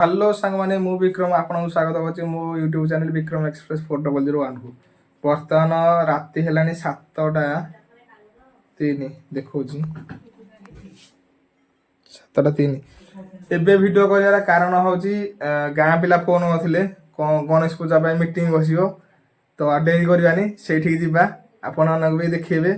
Hello सांग माने मु विक्रम आपन स्वागत करछि मो YouTube चैनल विक्रम एक्सप्रेस 4001 को। वर्तमान राति हेलानी 7टा 3 देखौछि 7टा 3 एबे वीडियो करियार कारण होछि गाँ पिला फोन होथिले गणेश पूजा पय मीटिंग बसियो तो डेरी करबानी सेठी जिबा आपन मनक भी देखिबे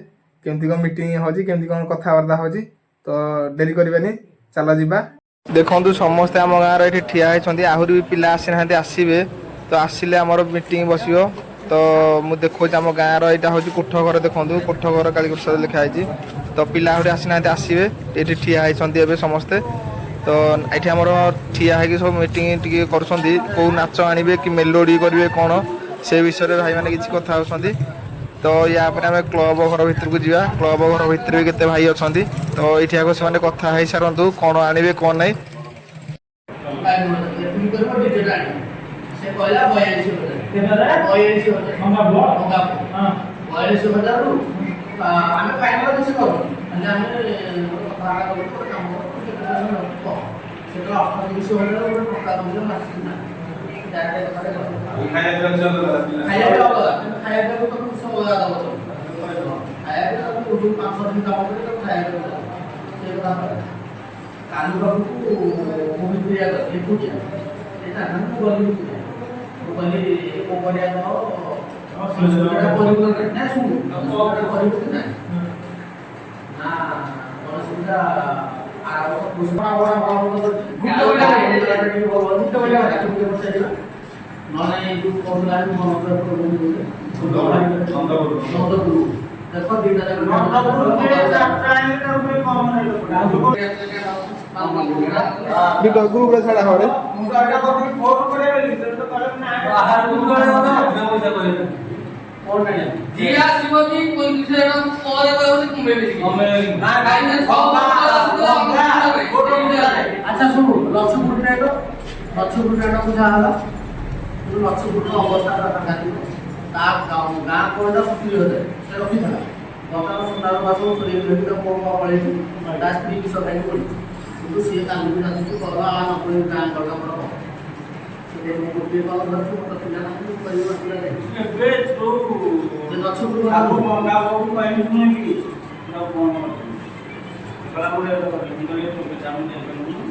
केमति को मीटिंग होछि केमति को कथा वार्ता होछि तो डेरी करबानी चला जिबा देखु समस्ते आम गाँव ये ठिया होती आहरी भी पिला आसी ना आसवे तो आसिले आमर मीटिंग बस तो मुझे देखो आम गाँव यहाँ हूँ कोठ घर देखो कोठ घर कालीकृष्ण लिखाई तो पिला आहरी आसी ना आसवे ये ठिया होती समस्ते तो ये आमर ठिया है सब मीटिंग टी कर कौ नाच आणवे कि मेलोडी करेंगे कौन से विषय में भाई मैंने किसी कथा होती तो या आम क्लब घर भर को जा क्लब घर भर भी केते भाई अच्छा तो ये से कथा हो सारूँ कौन आणवे कौन ना कालू बाबू को मोहित प्रिया एकुटिया एटा हम गली को बढ़िया न परिवर्तन ना सुन परिवर्तन ना हां और सुविधा आ पुष्पा बड़ा नने जो कोला मन देखो दीदा ग्रुप रे छाड़ा हरे जिया शिवजी कोई विषय का और कोई कुंभे बेसी ना काई ने 6 अच्छा सुनो लक्ष्मण फुटाइलो बुझा हला लक्ष्मण फुट अवस्था का ता गाँ कोडा फुटली होते से रखी था गका सुंदर बासो सुरी लेके को पळे दास भी सकाई पड़ी কিন্তু সে কাল भी राजनीति करवा न कोई गाँ गका पर से को भी कल रखो तो पिला ना परिवार पिला दे बे तो जे लक्ष्मण आगो मंगा बाबू पाई सुने की ना कोन बड़ा बोले तो निकले तो जामुन दे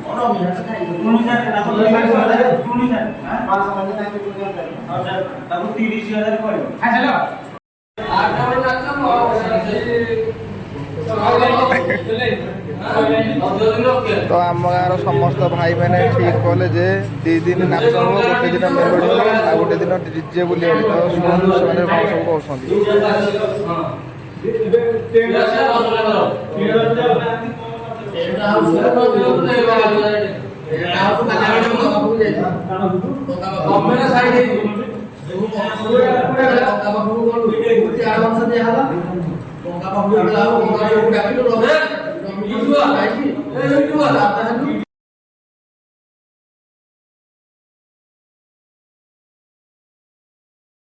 और मेरा का सुनी जा ना तो सुनी जा हां 5 महीने टाइम पे पूरा कर और तब 30000 पड़े हां चलो तो आम गाँव समस्त भाई मैंने ठीक कले जे 2 दिन नाच हम गोटे दिन मेलोडी हम आ गोटे दिन डीजे बुले तो शुणु से सब कहते